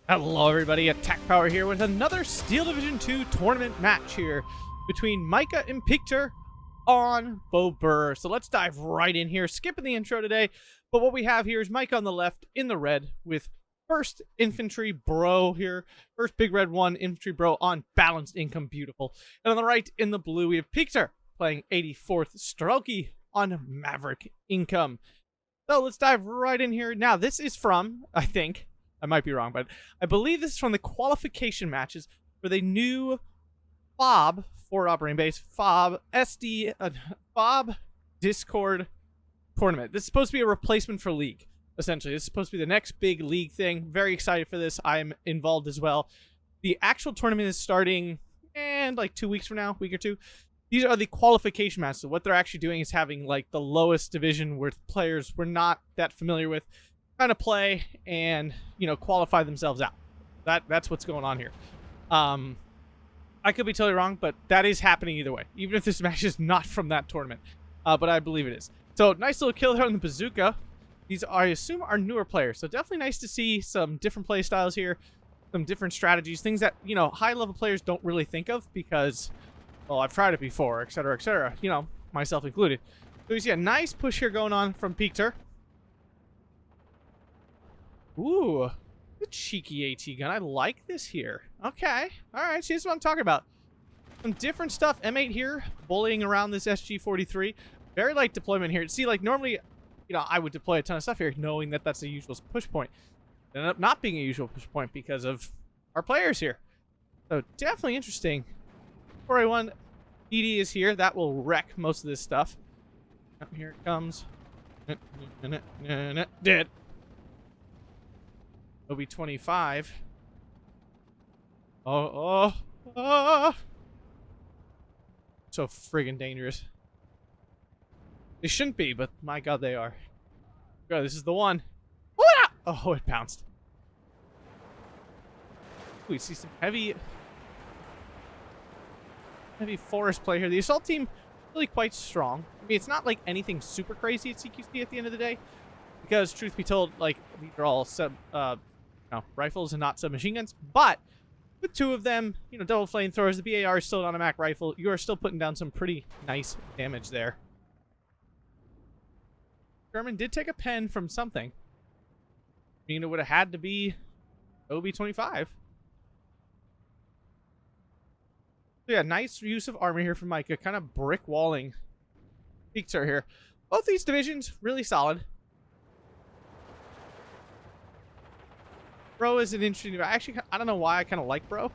Hello everybody, Attack Power here with another Steel Division 2 tournament match here between Micah and Pictor on Bobr. So let's dive right in here, skipping the intro today. But what we have here is Micah on the left in the red with first infantry bro here. First big red one, infantry bro on balanced income, beautiful. And on the right in the blue, we have Pictor playing 84th Strelki on maverick income. So let's dive right in here. Now this is from, I think, I might be wrong, but I believe this is from the qualification matches for the new FOB, for operating base, FOB, FOB Discord tournament. This is supposed to be a replacement for League, essentially. This is supposed to be the next big League thing. Very excited for this. I'm involved as well. The actual tournament is starting in like 2 weeks from now, week or two. These are the qualification matches. So what they're actually doing is having like the lowest division where players we're not that familiar with kind of play and, you know, qualify themselves out. That's what's going on here. I could be totally wrong, but that is happening either way, even if this match is not from that tournament. But I believe it is. So nice little kill there on the bazooka. These are, I assume, are newer players. So definitely nice to see some different play styles here, some different strategies, things that, you know, high level players don't really think of because, well, I've tried it before, etc., you know, myself included. So you see a nice push here going on from Pictor. Ooh, the cheeky AT gun. I like this here. Okay. All right. See, this is what I'm talking about. Some different stuff. M8 here, bullying around this SG-43. Very light deployment here. See, like, normally, you know, I would deploy a ton of stuff here, knowing that that's the usual push point. It ended up not being a usual push point because of our players here. So, definitely interesting. 4A1 DD is here. That will wreck most of this stuff. Here it comes. Dead. OB25. Oh. So friggin' dangerous. They shouldn't be, but my god, they are. God, this is the one. Oh, it bounced. We see some heavy forest play here. The assault team really quite strong. I mean, it's not like anything super crazy at CQC at the end of the day, because truth be told, like, these are all rifles and not submachine guns, but with two of them, you know, double flamethrowers, the BAR is still an automatic rifle. You are still putting down some pretty nice damage there. German did take a pen from something. I mean, it would have had to be OB25. So yeah, nice use of armor here from Micah, kind of brick walling Pictor here. Both these divisions really solid. Bro is an interesting. Actually, I don't know why I kind of like Bro.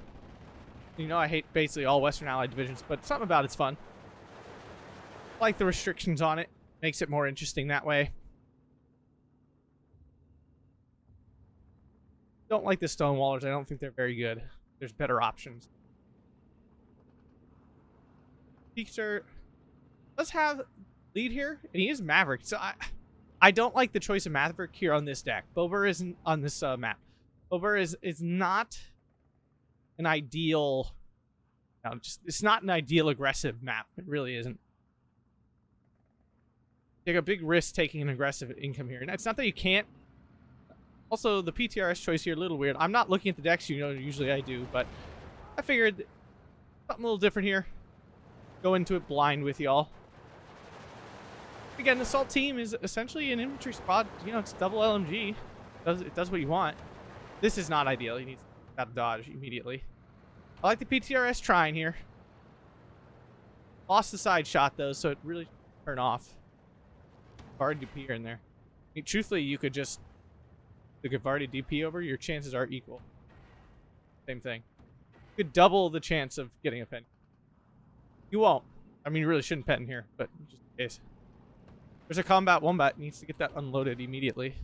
You know, I hate basically all Western Allied divisions, but something about it's fun. I like the restrictions on it. Makes it more interesting that way. Don't like the Stonewallers. I don't think they're very good. There's better options. Pictor does have lead here, and he is Maverick. So I don't like the choice of Maverick here on this deck. Bobr isn't on this map. Bobr is not an ideal, it's not an ideal aggressive map. It really isn't. Take a big risk taking an aggressive income here. And it's not that you can't. Also, the PTRS choice here, a little weird. I'm not looking at the decks, you know, usually I do, but I figured something a little different here. Go into it blind with y'all. Again, the assault team is essentially an infantry squad. You know, it's double LMG. It does what you want. This is not ideal. He needs to dodge immediately. I like the PTRS trying here. Lost the side shot, though, so it really turned off. Vardy DP in there. I mean, truthfully, you could just the Vardy DP over. Your chances are equal. Same thing. You could double the chance of getting a pen. You won't. I mean, you really shouldn't pen here, but just in case. There's a combat wombat. Needs to get that unloaded immediately.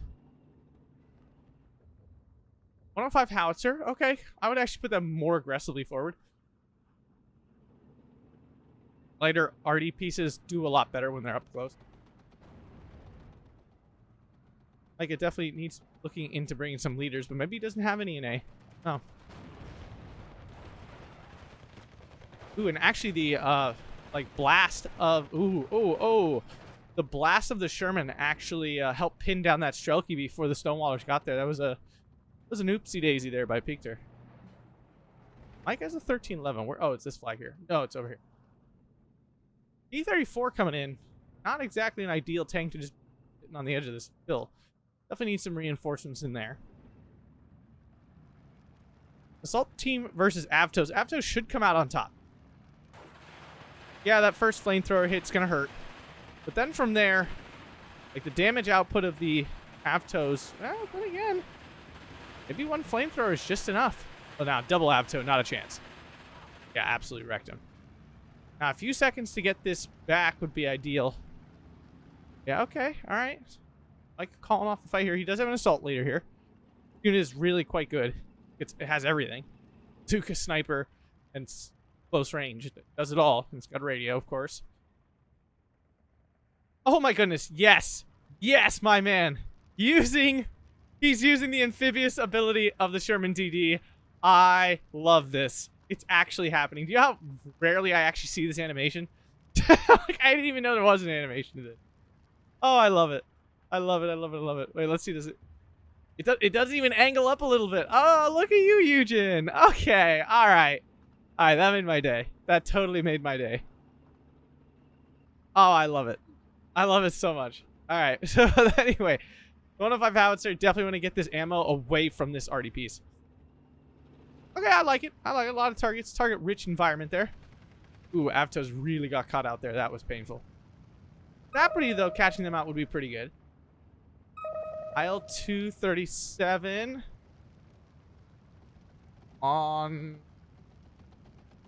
105 howitzer. Okay. I would actually put them more aggressively forward. Lighter RD pieces do a lot better when they're up close. Like, it definitely needs looking into bringing some leaders, but maybe he doesn't have any in A. Oh. Ooh, and actually the, like, blast of... The blast of the Sherman actually helped pin down that Strelki before the Stonewallers got there. That was a was an oopsie daisy there by Pictor. Mike has a 1311. Where? Oh, it's this flag here. No, it's over here. E34 coming in. Not exactly an ideal tank to just sitting on the edge of this hill. Definitely need some reinforcements in there. Assault team versus Avtos. Avtos should come out on top. Yeah, that first flamethrower hit's gonna hurt. But then from there, like the damage output of the Avtos, well, then again, maybe one flamethrower is just enough. Oh, now double Avto, not a chance. Yeah, absolutely wrecked him. Now, a few seconds to get this back would be ideal. Yeah, okay, all right. Like calling off the fight here. He does have an assault leader here. Unit is really quite good. It has everything. Duke, a sniper, and close range. It does it all. And it's got a radio, of course. Oh my goodness, yes. Yes, my man. He's using the amphibious ability of the Sherman DD. I love this. It's actually happening. Do you know how rarely I actually see this animation? Like, I didn't even know there was an animation of it. Oh, I love it. I love it. I love it. I love it. Wait, let's see. Does it doesn't even angle up a little bit. Oh, look at you, Eugen. Okay. All right. All right. That made my day. That totally made my day. Oh, I love it. I love it so much. All right. So anyway, 105 howitzer. Definitely want to get this ammo away from this arty piece. Okay, I like it. I like a lot of targets. Target-rich environment there. Ooh, Avtos really got caught out there. That was painful. Saprity, though, catching them out would be pretty good. IL-237 on...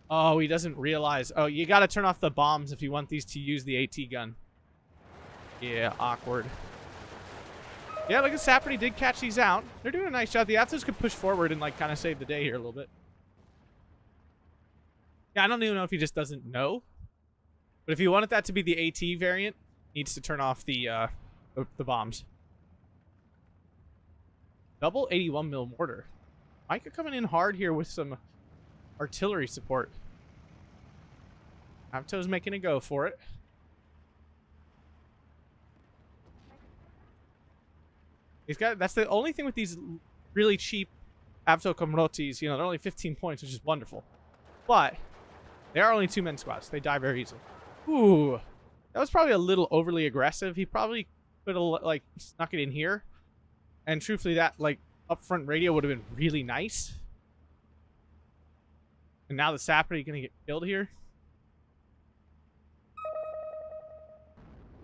Oh, he doesn't realize. Oh, you got to turn off the bombs if you want these to use the AT gun. Yeah, awkward. Yeah, look at Saprity did catch these out. They're doing a nice job. The Avtos could push forward and, like, kind of save the day here a little bit. Yeah, I don't even know if he just doesn't know. But if you wanted that to be the AT variant, he needs to turn off the bombs. Double 81 mil mortar. Micah coming in hard here with some artillery support. Avto's making a go for it. That's the only thing with these really cheap Avto Komrotis. You know, they're only 15 points, which is wonderful. But they are only 2-man squads. They die very easily. Ooh. That was probably a little overly aggressive. He probably could have, like, snuck it in here. And truthfully, that, like, upfront radio would have been really nice. And now the Saprity going to get killed here.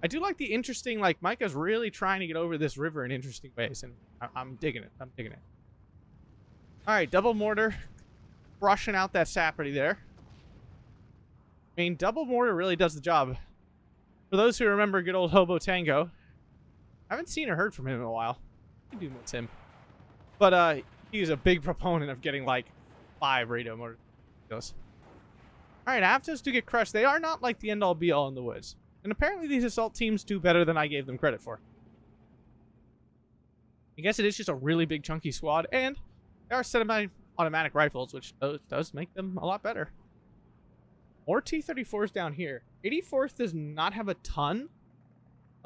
I do like the interesting, like, Micah's really trying to get over this river in interesting ways, and I'm digging it. I'm digging it. All right, double mortar, crushing out that Saprity there. I mean, double mortar really does the job. For those who remember good old Hobo Tango, I haven't seen or heard from him in a while. I do miss him. But he's a big proponent of getting, like, 5 radio mortars. All right, Avtos do get crushed. They are not, like, the end-all be-all in the woods. And apparently these assault teams do better than I gave them credit for. I guess it is just a really big chunky squad, and they are semi-automatic rifles, which does make them a lot better. More T-34s down here. 84th does not have a ton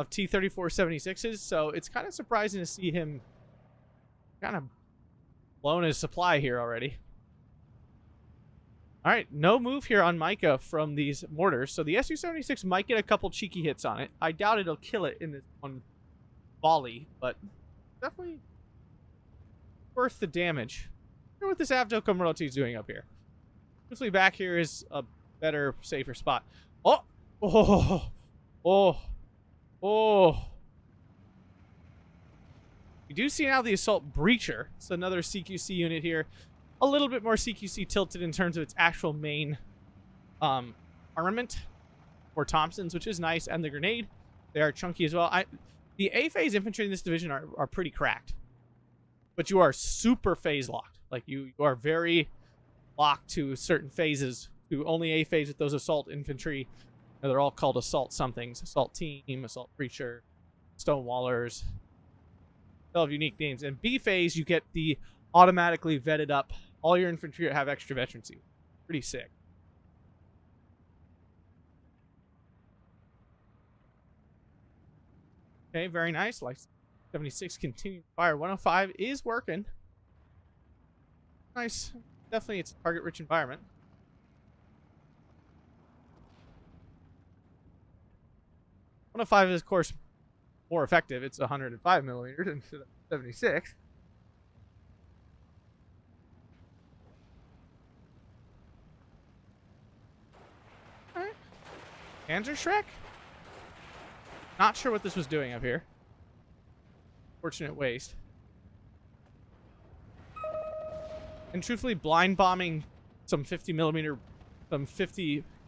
of T-34-76s, so it's kind of surprising to see him kind of blown his supply here already. All right, no move here on Micah from these mortars. So the Su-76 might get a couple cheeky hits on it. I doubt it'll kill it in this one volley, but definitely worth the damage. I wonder what this Avto Komroti is doing up here. Hopefully back here is a better, safer spot. Oh! Oh! Oh! Oh! We do see now the Assault Breacher. It's another CQC unit here. A little bit more CQC tilted in terms of its actual main armament for Thompsons, which is nice, and the grenade. They are chunky as well. The A-phase infantry in this division are pretty cracked, but you are super phase locked. Like you are very locked to certain phases, to only A-phase with those assault infantry. They're all called assault somethings: assault team, assault breacher, stonewallers. They all have unique names. And B-phase, you get the automatically vetted up. All your infantry have extra veterancy. Pretty sick. Okay, very nice. Like 76 continues to fire. 105 is working. Nice. Definitely, it's a target-rich environment. One of 5 is, of course, more effective. It's 105 millimeters instead of 76. All right. Panzer Shrek? Not sure what this was doing up here. Fortunate waste. And truthfully, blind bombing some 50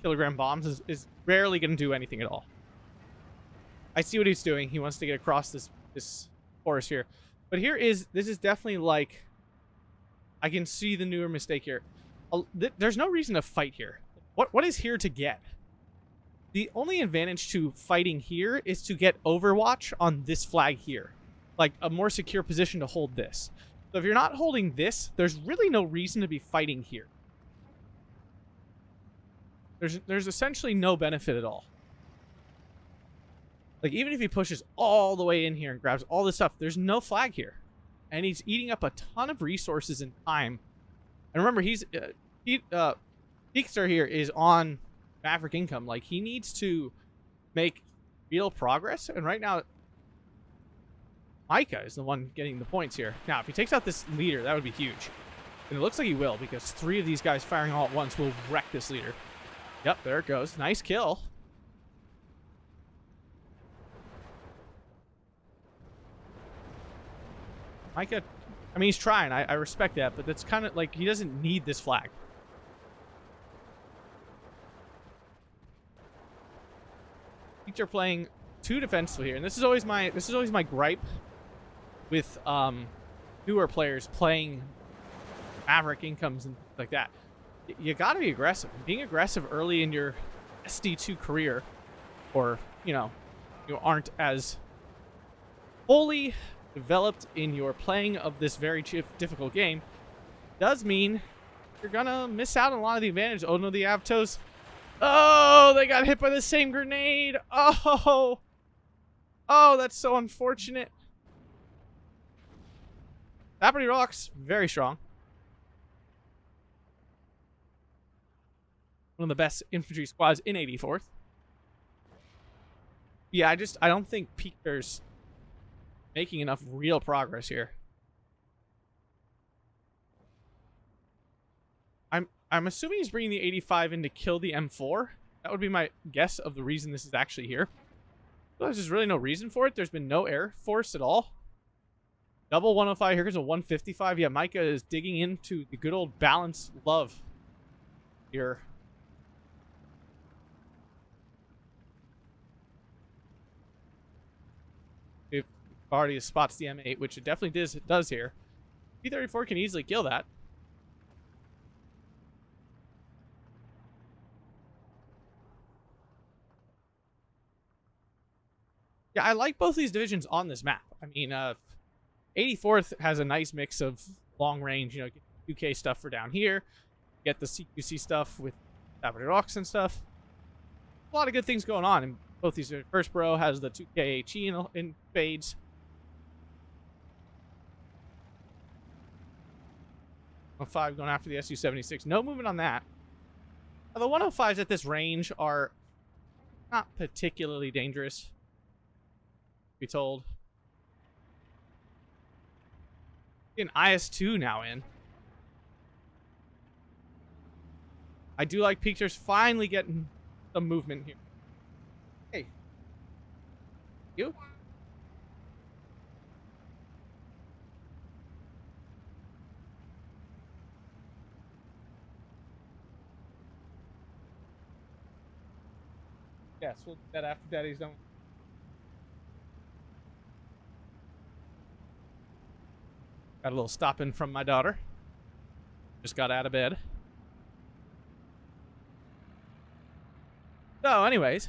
kilogram bombs is rarely going to do anything at all. I see what he's doing. He wants to get across this forest here. But this is definitely like, I can see the newer mistake here. There's no reason to fight here. What is here to get? The only advantage to fighting here is to get Overwatch on this flag here. Like a more secure position to hold this. So if you're not holding this, there's really no reason to be fighting here. There's essentially no benefit at all. Like, even if he pushes all the way in here and grabs all this stuff, there's no flag here. And he's eating up a ton of resources and time. And remember, Peakster here is on Maverick income. Like, he needs to make real progress. And right now, Micah is the one getting the points here. Now, if he takes out this leader, that would be huge. And it looks like he will, because 3 of these guys firing all at once will wreck this leader. Yep, there it goes. Nice kill. Micah, I mean, he's trying. I respect that, but that's kind of like, he doesn't need this flag. Peaks are playing too defensively here, and this is always my gripe with newer players playing Maverick incomes and things like that. You got to be aggressive. Being aggressive early in your SD2 career, or you aren't as fully developed in your playing of this very difficult game, does mean you're gonna miss out on a lot of the advantage. Oh no, the Avtos. Oh, they got hit by the same grenade. Oh, that's so unfortunate. Tapperty Rocks, very strong. One of the best infantry squads in 84th. Yeah, I don't think Peakster's making enough real progress here. I'm assuming he's bringing the 85 in to kill the M4. That would be my guess of the reason this is actually here. So there's just really no reason for it. There's been no air force at all. Double 105. Here goes a 155. Yeah, Micah is digging into the good old balance love here. If already spots the M8, which it definitely does here. P-34 can easily kill that. Yeah, I like both these divisions on this map. I mean, 84th has a nice mix of long range, get UK stuff for down here, get the CQC stuff with Tapperty Rocks and stuff. A lot of good things going on in both these. First Bro has the 2K HE in fades. .5 going after the SU-76. No movement on that. The 105s at this range are not particularly dangerous, be told. An IS-2 now in. I do like Peakster's finally getting some movement here. Hey. You? Yes, we'll do that after Daddy's done. Got a little stopping from my daughter. Just got out of bed. So, anyways.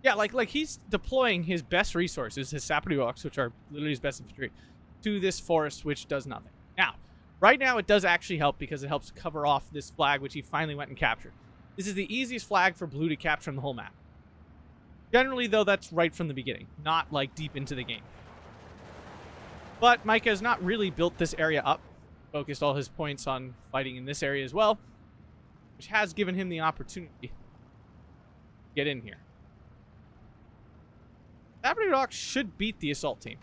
Yeah, like he's deploying his best resources, his Tapperty Rocks, which are literally his best infantry, to this forest, which does nothing. Now, right now it does actually help because it helps cover off this flag, which he finally went and captured. This is the easiest flag for blue to capture on the whole map. Generally, though, that's right from the beginning, not like deep into the game. But Micah has not really built this area up focused all his points on fighting in this area as well, which has given him the opportunity to get in here. Fabric Rock should beat the assault team,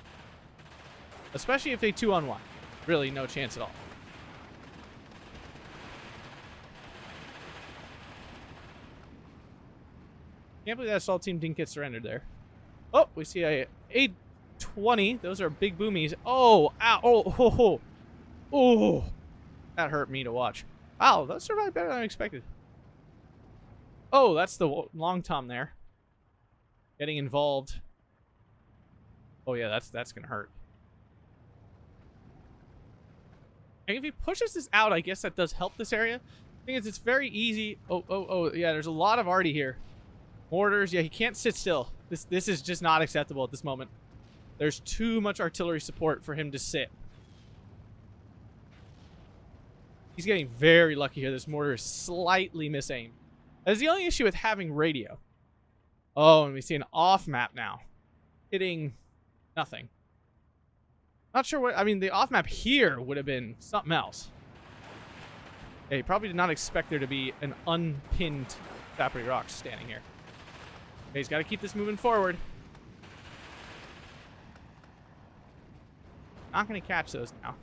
especially if they 2-on-1. Really, no chance at all. Can't believe that assault team didn't get surrendered there. Oh, we see a 820. Those are big boomies. Oh, ow. Oh, oh, oh. Oh, that hurt me to watch. Wow, that survived better than I expected. Oh, that's the long tom there. Getting involved. Oh yeah, that's gonna hurt. And if he pushes this out, I guess that does help this area. The thing is, it's very easy. Oh, yeah, there's a lot of arty here. Mortars, yeah, he can't sit still. This is just not acceptable at this moment. There's too much artillery support for him to sit. He's getting very lucky here. This mortar is slightly misaimed. That's the only issue with having radio. Oh, and we see an off map now. Hitting nothing. Not sure what... I mean, the off map here would have been something else. Yeah, he probably did not expect there to be an unpinned Sapri Rock standing here. Okay, he's got to keep this moving forward. Not going to catch those now.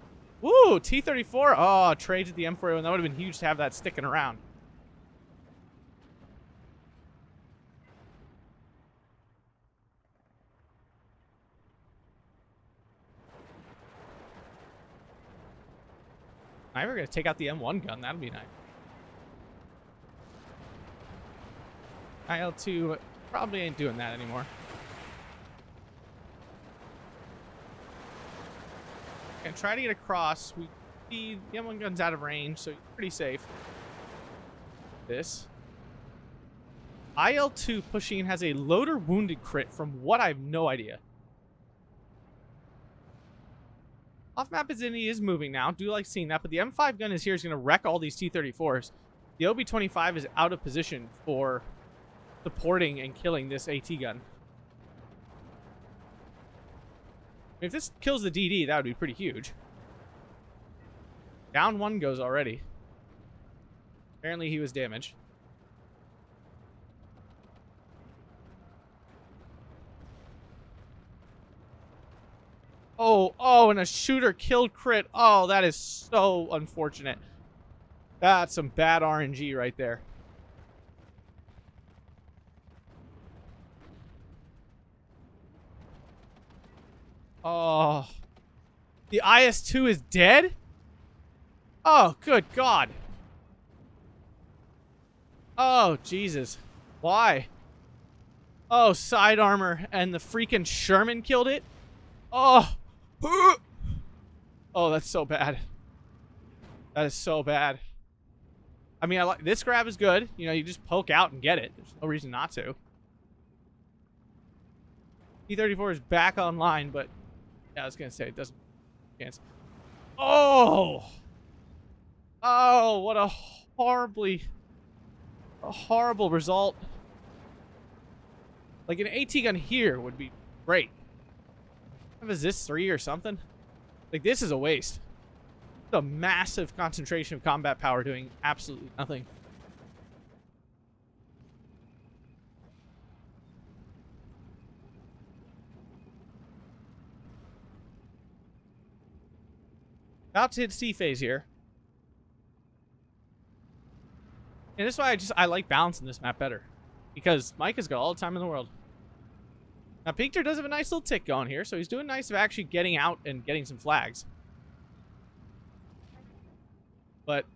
Woo! T-34. Oh, trades at the M4A1. That would have been huge to have that sticking around. Now we're going to take out the M1 gun. That'll be nice. IL-2 probably ain't doing that anymore. And try to get across. We see the M1 gun's out of range, so pretty safe. This. IL-2 pushing in has a loader wounded crit from what I have no idea. Off map is in, he is moving now. Do like seeing that, but the M5 gun is here. Is going to wreck all these T-34s. The OB-25 is out of position for supporting and killing this AT gun. If this kills the DD, that would be pretty huge. Down one goes already. Apparently he was damaged. Oh, and a shooter killed crit. Oh, that is so unfortunate. That's some bad RNG right there. Oh. The IS-2 is dead? Oh, good God. Oh, Jesus. Why? Oh, side armor and the freaking Sherman killed it? Oh. Oh, that's so bad. That is so bad. I mean, I like this grab is good. You know, you just poke out and get it. There's no reason not to. T-34 is back online, but yeah, I was gonna say it doesn't chance. Oh, what a horrible result. Like an AT gun here would be great. Is this 3 or something? Like, this is a waste. It's a massive concentration of combat power doing absolutely nothing. About to hit C phase here. And this is why I like balancing this map better. Because Mike has got all the time in the world. Now, Pinkter does have a nice little tick going here, so he's doing nice of actually getting out and getting some flags. But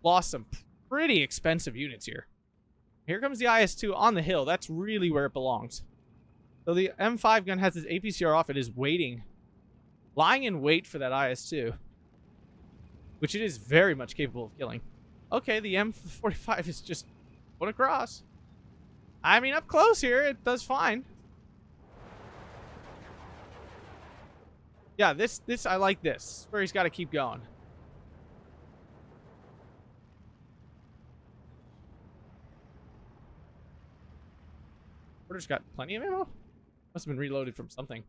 lost some pretty expensive units here. Here comes the IS-2 on the hill. That's really where it belongs. So the M5 gun has its APCR off. It is waiting. Lying in wait for that IS-2. Which it is very much capable of killing. Okay, the M45 is just going across. I mean, up close here, it does fine. Yeah, this I like this. Where he's got to keep going. Porter's got plenty of ammo? Must have been reloaded from something.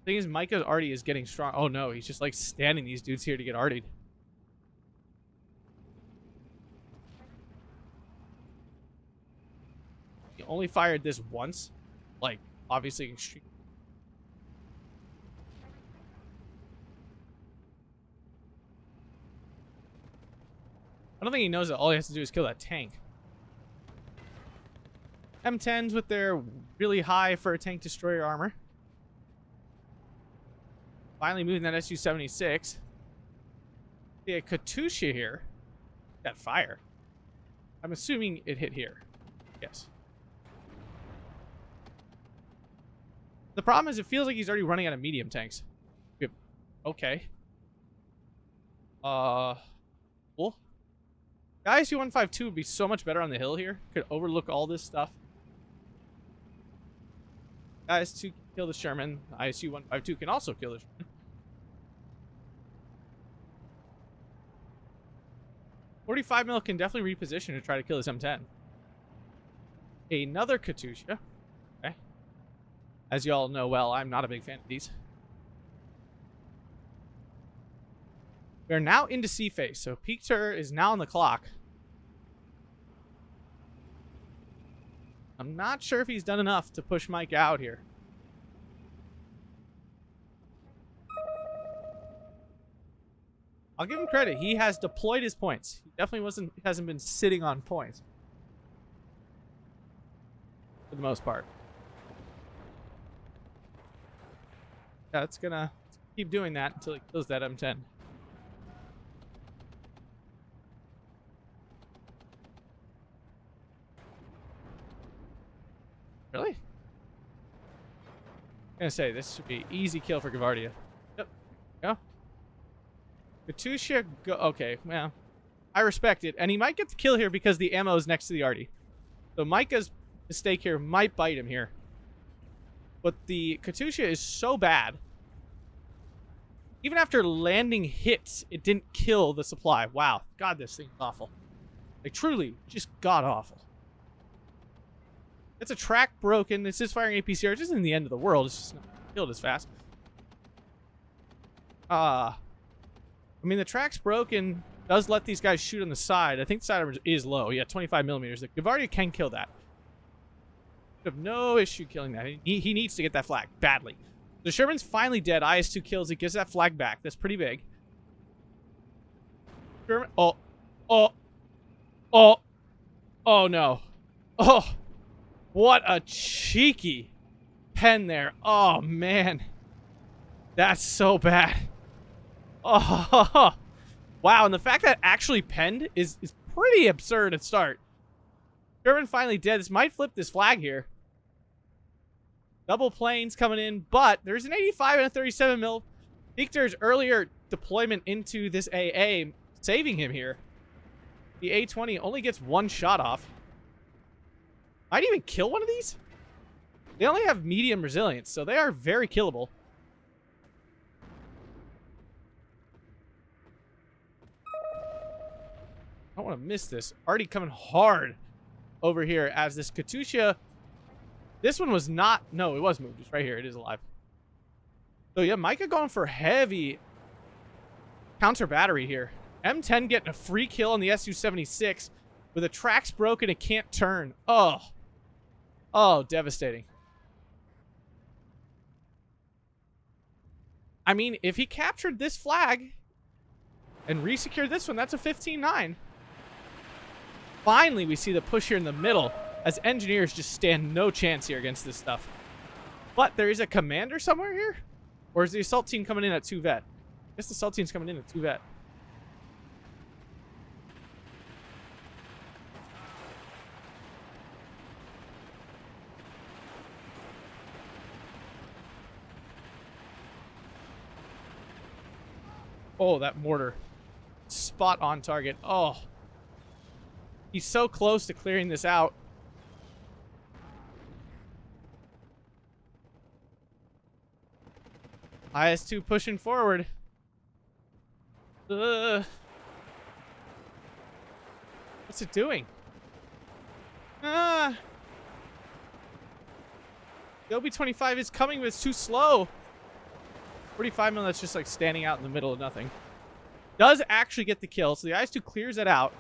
Thing is, Micah's arty is getting strong. Oh no, he's just like standing these dudes here to get artied. He only fired this once. Like, obviously extreme. I don't think he knows that all he has to do is kill that tank. M10s with their really high for a tank destroyer armor. Finally moving that SU-76. Yeah, Katusha here. Got fire. I'm assuming it hit here. Yes. The problem is it feels like he's already running out of medium tanks. Okay. Cool. ISU-152 would be so much better on the hill here. Could overlook all this stuff. IS-2 can kill the Sherman. ISU-152 can also kill the Sherman. 45 mil can definitely reposition to try to kill this M10. Another Katusha. Okay. As you all know well, I'm not a big fan of these. We're now into C phase, so Peter is now on the clock. I'm not sure if he's done enough to push Mike out here. I'll give him credit. He has deployed his points. He definitely hasn't been sitting on points. For the most part. Yeah, it's gonna keep doing that until he kills that M10. Really? I'm gonna say this should be easy kill for Gavardia. Yep. Go. Katusha go. Okay, well, I respect it, and he might get the kill here because the ammo is next to the arty. So Micah's mistake here might bite him here. But the Katusha is so bad. Even after landing hits, it didn't kill the supply. Wow, God, this thing's awful. Like truly, just god awful. It's a track broken. It's just firing APCR. It isn't the end of the world. It's just not killed as fast. I mean, the track's broken. Does let these guys shoot on the side. I think the side armor is low. Yeah, 25 millimeters. The Gavardia can kill that. I have no issue killing that. He needs to get that flag badly. The Sherman's finally dead. IS-2 kills. It gives that flag back. That's pretty big. Sherman. Oh no. Oh. What a cheeky pen there. Oh, man. That's so bad. Oh, wow. And the fact that actually penned is pretty absurd at start. Sherman finally dead. This might flip this flag here. Double planes coming in, but there's an 85 and a 37 mil. Victor's earlier deployment into this AA saving him here. The A-20 only gets one shot off. Might even kill one of these. They only have medium resilience, so they are very killable. I don't want to miss this. Already coming hard over here as this Katusha. This one was not. No, it was moved. It's right here. It is alive. So yeah, Micah going for heavy counter battery here. M10 getting a free kill on the SU-76 with the tracks broken. It can't turn. Oh, devastating. I mean, if he captured this flag and resecured this one, that's a 15-9. Finally, we see the push here in the middle as engineers just stand no chance here against this stuff. But there is a commander somewhere here? Or is the assault team coming in at 2 vet? I guess the assault team's coming in at 2 vet. Oh, that mortar. Spot on target. Oh. He's so close to clearing this out. IS-2 pushing forward. What's it doing? The OB-25 is coming, but it's too slow. 45 mil that's just like standing out in the middle of nothing. Does actually get the kill, so the IS-2 clears it out.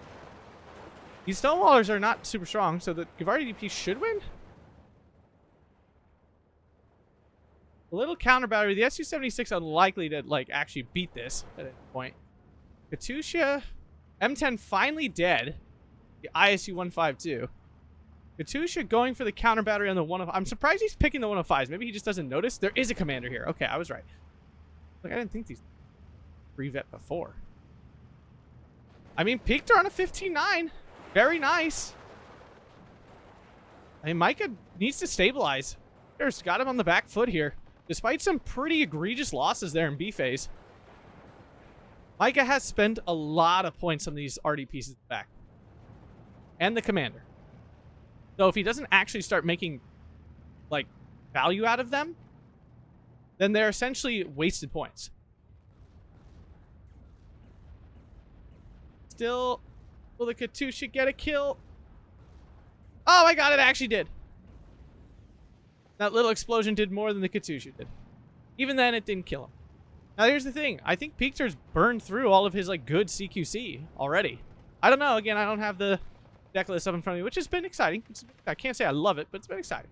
These Stonewallers are not super strong, so the Gavardi DP should win. A little counter battery. The Su-76 unlikely to like actually beat this at any point. Katusha, M10 finally dead. The ISU-152. Katusha going for the counter battery on the 105. I'm surprised he's picking the 105s. Maybe he just doesn't notice. There is a commander here. Okay, I was right. Like I didn't think these pre-vet before. I mean, peaked her on a 15-9. Very nice. I mean, Micah needs to stabilize. There's got him on the back foot here. Despite some pretty egregious losses there in B phase. Micah has spent a lot of points on these RD pieces back. And the commander. So if he doesn't actually start making, like, value out of them, then they're essentially wasted points. Still, will the Katusha get a kill? Oh my god, it actually did. That little explosion did more than the Katusha did. Even then, it didn't kill him. Now, here's the thing. I think Peekter's burned through all of his, like, good CQC already. I don't know. Again, I don't have the deck list up in front of me, which has been exciting. I can't say I love it, but it's been exciting.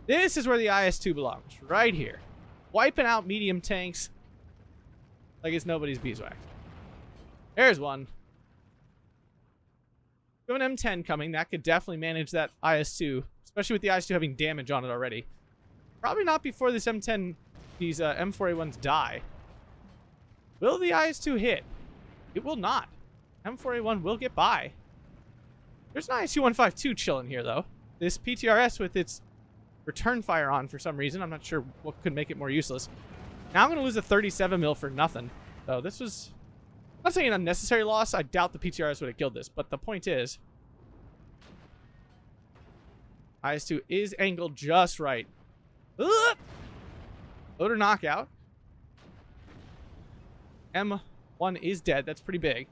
This is where the IS-2 belongs. Right here. Wiping out medium tanks like it's nobody's beeswax. There's one. We have an M10 coming. That could definitely manage that IS-2, especially with the IS-2 having damage on it already. Probably not before this M10, these M4A1s die. Will the IS-2 hit? It will not. M4A1 will get by. There's an ISU-152 chilling here, though. This PTRS with its return fire on for some reason. I'm not sure what could make it more useless. Now I'm going to lose a 37 mil for nothing. So this was... I'm not saying an unnecessary loss. I doubt the PTRS would have killed this. But the point is... IS-2 is angled just right. Loader knockout. M1 is dead. That's pretty big.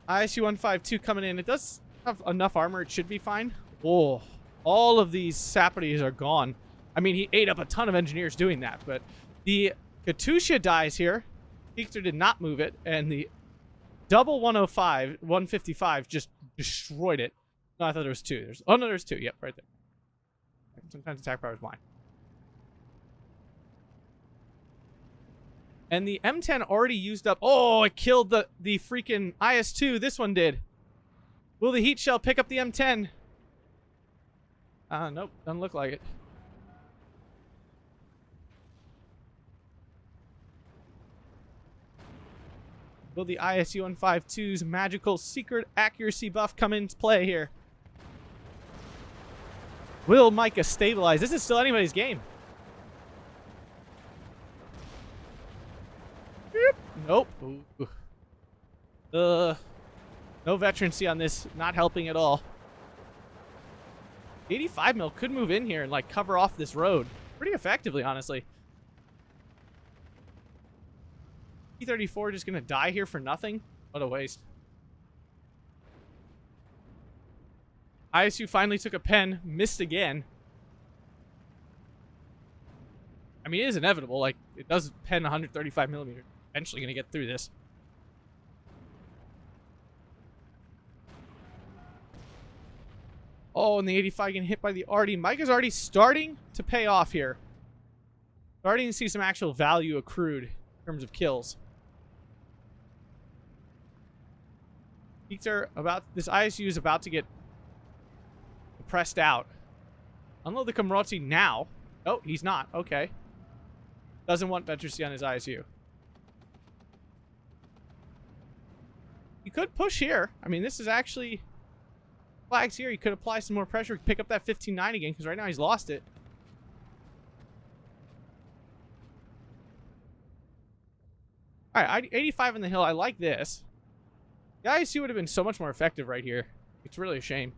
ISU-152 coming in. It does have enough armor. It should be fine. Oh, all of these Sapides are gone. I mean, he ate up a ton of engineers doing that, but the Katusha dies here. Peekter did not move it, and the double 155 just destroyed it. No, I thought there was two. Oh, no, there's two. Yep, right there. Sometimes attack power is blind. And the M10 already used up... Oh, it killed the freaking IS-2. This one did. Will the heat shell pick up the M10? Nope. Doesn't look like it. Will the ISU-152's magical secret accuracy buff come into play here? Will Micah stabilize? This is still anybody's game. Nope. No veterancy on this. Not helping at all. 85 mil could move in here and like cover off this road pretty effectively, honestly. T-34 just gonna die here for nothing. What a waste. ISU finally took a pen, missed again. I mean, it is inevitable. Like, it does pen 135 millimeter. Eventually gonna get through this. Oh, and the 85 getting hit by the RD. Micah's already starting to pay off here. Starting to see some actual value accrued in terms of kills. Peekter about this ISU is about to get pressed out. Unload the Komroti now. Oh, he's not. Okay. Doesn't want veterancy on his ISU. He could push here. I mean, this is actually flags here. He could apply some more pressure, pick up that 15-9 again, because right now he's lost it. All right, 85 on the hill. I like this. The ISU would have been so much more effective right here. It's really a shame.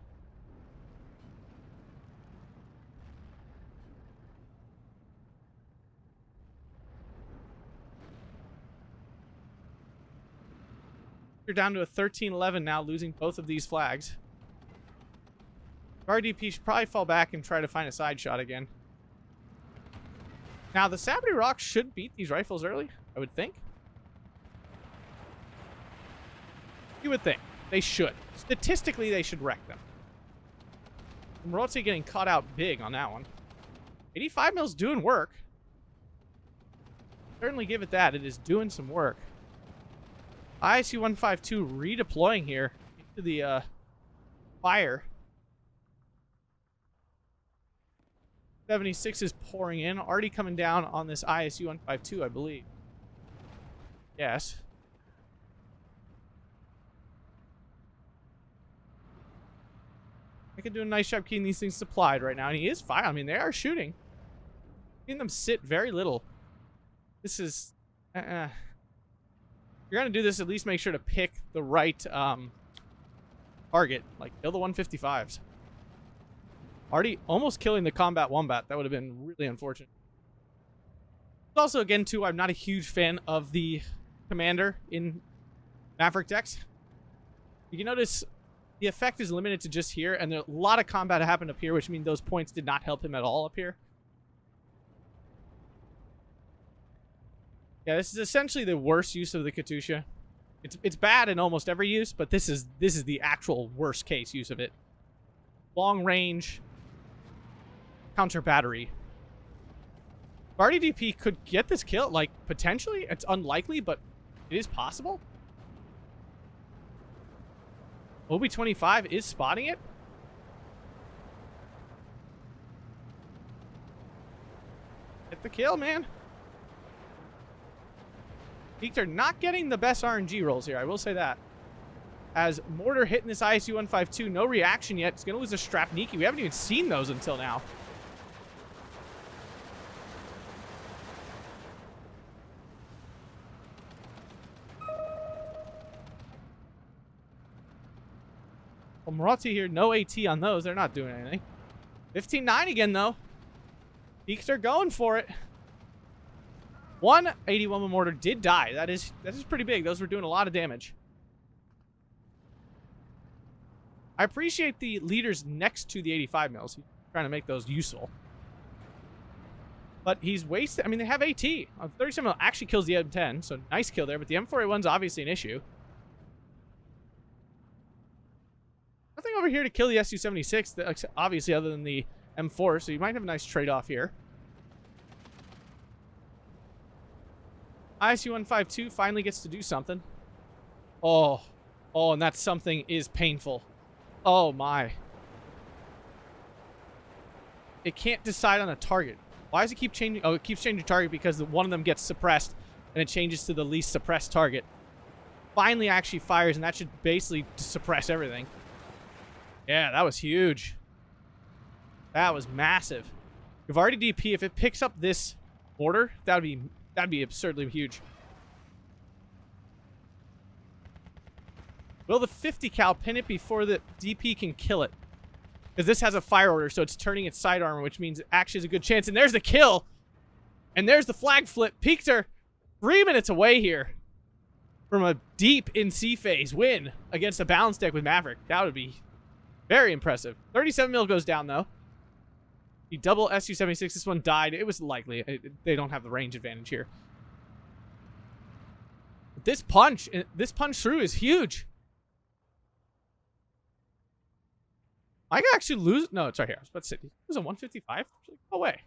You're down to a 13-11 now, losing both of these flags. RDP should probably fall back and try to find a side shot again. Now, the Sabri Rock should beat these rifles early, I would think. You would think. They should. Statistically, they should wreck them. Marotti getting caught out big on that one. 85 mil's doing work. Certainly give it that. It is doing some work. ISU 152 redeploying here into the fire. 76 is pouring in. Already coming down on this ISU 152, I believe. Yes. I could do a nice job keeping these things supplied right now. And he is fine. I mean, they are shooting. Seeing them sit very little. This is... If you're going to do this, at least make sure to pick the right target. Like, kill the 155s. Already almost killing the combat wombat. That would have been really unfortunate. Also, again, too, I'm not a huge fan of the commander in Maverick decks. You can notice the effect is limited to just here, and a lot of combat happened up here, which means those points did not help him at all up here. Yeah, this is essentially the worst use of the Katusha. It's bad in almost every use, but this is the actual worst case use of it. Long range counter battery. RDDP could get this kill, like, potentially. It's unlikely, but it is possible. OB25 is spotting it. Get the kill, man. Victor not getting the best RNG rolls here, I will say that. As Mortar hitting this ISU 152, no reaction yet. It's going to lose a Strapniki. We haven't even seen those until now. Well, Marotti here, no AT on those. They're not doing anything. 15-9 again, though. Peaks are going for it. 181 Mortar did die. That is pretty big. Those were doing a lot of damage. I appreciate the leaders next to the 85 mils. He's trying to make those useful. But he's wasted. I mean, they have AT. 37 mil actually kills the M10, so nice kill there. But the M4A1's obviously an issue. Nothing over here to kill the SU-76, obviously, other than the M4, so you might have a nice trade-off here. ISU-152 finally gets to do something. Oh, and that something is painful. Oh, my. It can't decide on a target. Why does it keep changing? Oh, it keeps changing target because one of them gets suppressed, and it changes to the least suppressed target. Finally actually fires, and that should basically suppress everything. Yeah, that was huge. That was massive. Gavardi DP, if it picks up this order, that'd be absurdly huge. Will the 50 cal pin it before the DP can kill it? Because this has a fire order, so it's turning its side armor, which means it actually has a good chance. And there's the kill. And there's the flag flip. Peekter 3 minutes away here from a deep in C phase win against a balance deck with Maverick. That would be very impressive. 37 mil goes down, though. The double SU-76. This one died. It was likely. They don't have the range advantage here. But this punch through is huge. I could actually lose. No, it's right here. I was about to say, it was a 155. No way.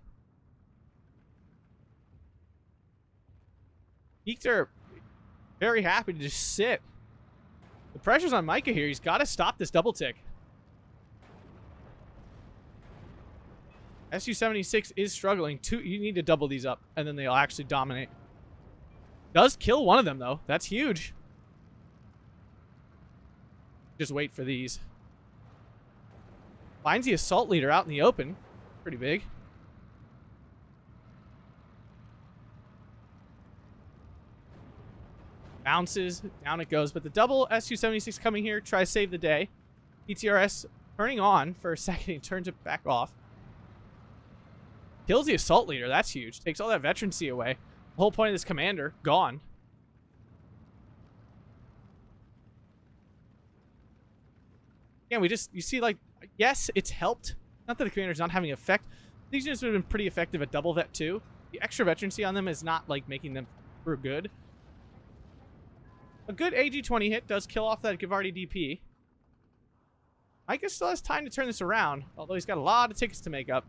Peekter very happy to just sit. The pressure's on Micah here. He's got to stop this double tick. SU-76 is struggling. You need to double these up, and then they'll actually dominate. Does kill one of them, though. That's huge. Just wait for these. Finds the assault leader out in the open. Pretty big. Bounces. Down it goes. But the double SU-76 coming here. Try to save the day. PTRS turning on for a second. He turns it back off. Kills the assault leader. That's huge. Takes all that veterancy away. The whole point of this commander, gone. Yeah, you see, like, yes, it's helped. Not that the commander's not having effect. These units would have been pretty effective at double vet too. the extra veterancy on them is not like making them super good. A good AG-20 hit does kill off that Givardi DP. Micah still has time to turn this around, although he's got a lot of tickets to make up.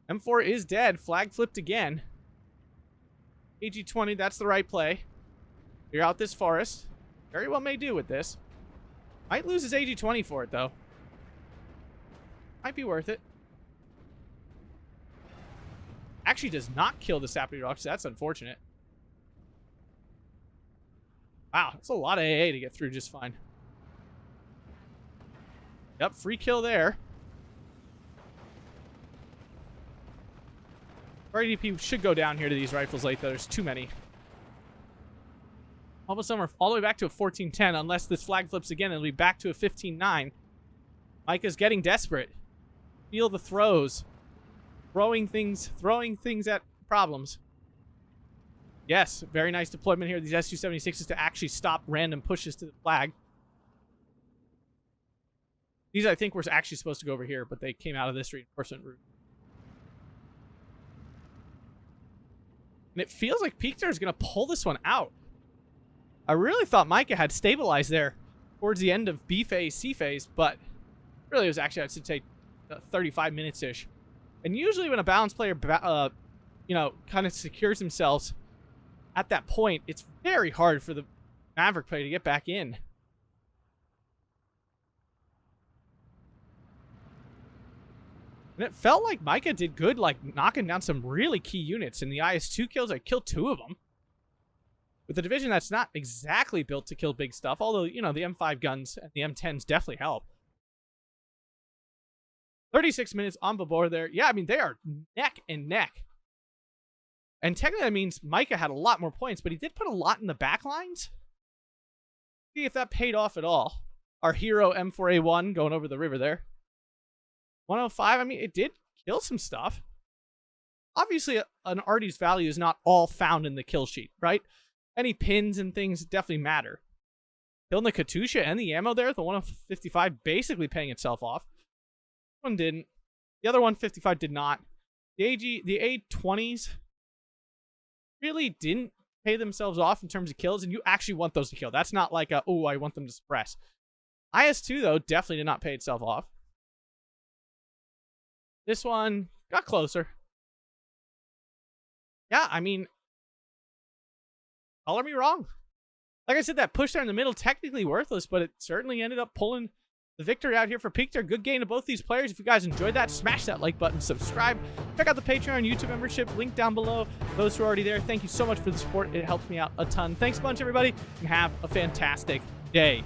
M4 is dead. Flag flipped again. AG-20, that's the right play. Clear out this forest. Very well may do with this. Might lose his AG-20 for it, though. Might be worth it. Actually does not kill the Sappy Rocks. That's unfortunate. Wow, that's a lot of AA to get through just fine. Yep, free kill there. RDP should go down here to these rifles late, though. There's too many. All of a sudden, we're all the way back to a 14-10. Unless this flag flips again, it'll be back to a 15-9. Micah's getting desperate. Feel the throws. Throwing things at problems. Yes, very nice deployment here. These S276s to actually stop random pushes to the flag. These, I think, were actually supposed to go over here, but they came out of this reinforcement route. And it feels like Peekter is going to pull this one out. I really thought Micah had stabilized there towards the end of B phase, C phase, but really it was actually, I'd say, 35 minutes-ish. And usually when a balanced player, you know, kind of secures themselves at that point, it's very hard for the Maverick player to get back in. And it felt like Micah did good, like knocking down some really key units. In the IS-2 kills, I killed 2 of them. With a division that's not exactly built to kill big stuff, although, you know, the M5 guns and the M10s definitely help. 36 minutes on Bobr there. Yeah, I mean, they are neck and neck. And technically that means Micah had a lot more points, but he did put a lot in the back lines. See if that paid off at all. Our hero M4A1 going over the river there. 105, I mean, it did kill some stuff. Obviously, an Artie's value is not all found in the kill sheet, right? Any pins and things definitely matter. Killing the Katusha and the ammo there, the 155 basically paying itself off. One didn't. The other 155 did not. The A20s really didn't pay themselves off in terms of kills, and you actually want those to kill. That's not like a, oh, I want them to suppress. IS-2, though, definitely did not pay itself off. This one got closer. Yeah, I mean, color me wrong. Like I said, that push there in the middle, technically worthless, but it certainly ended up pulling the victory out here for Peekter. Good game to both these players. If you guys enjoyed that, smash that like button, subscribe. Check out the Patreon, YouTube membership, link down below. Those who are already there, thank you so much for the support. It helps me out a ton. Thanks a bunch, everybody, and have a fantastic day.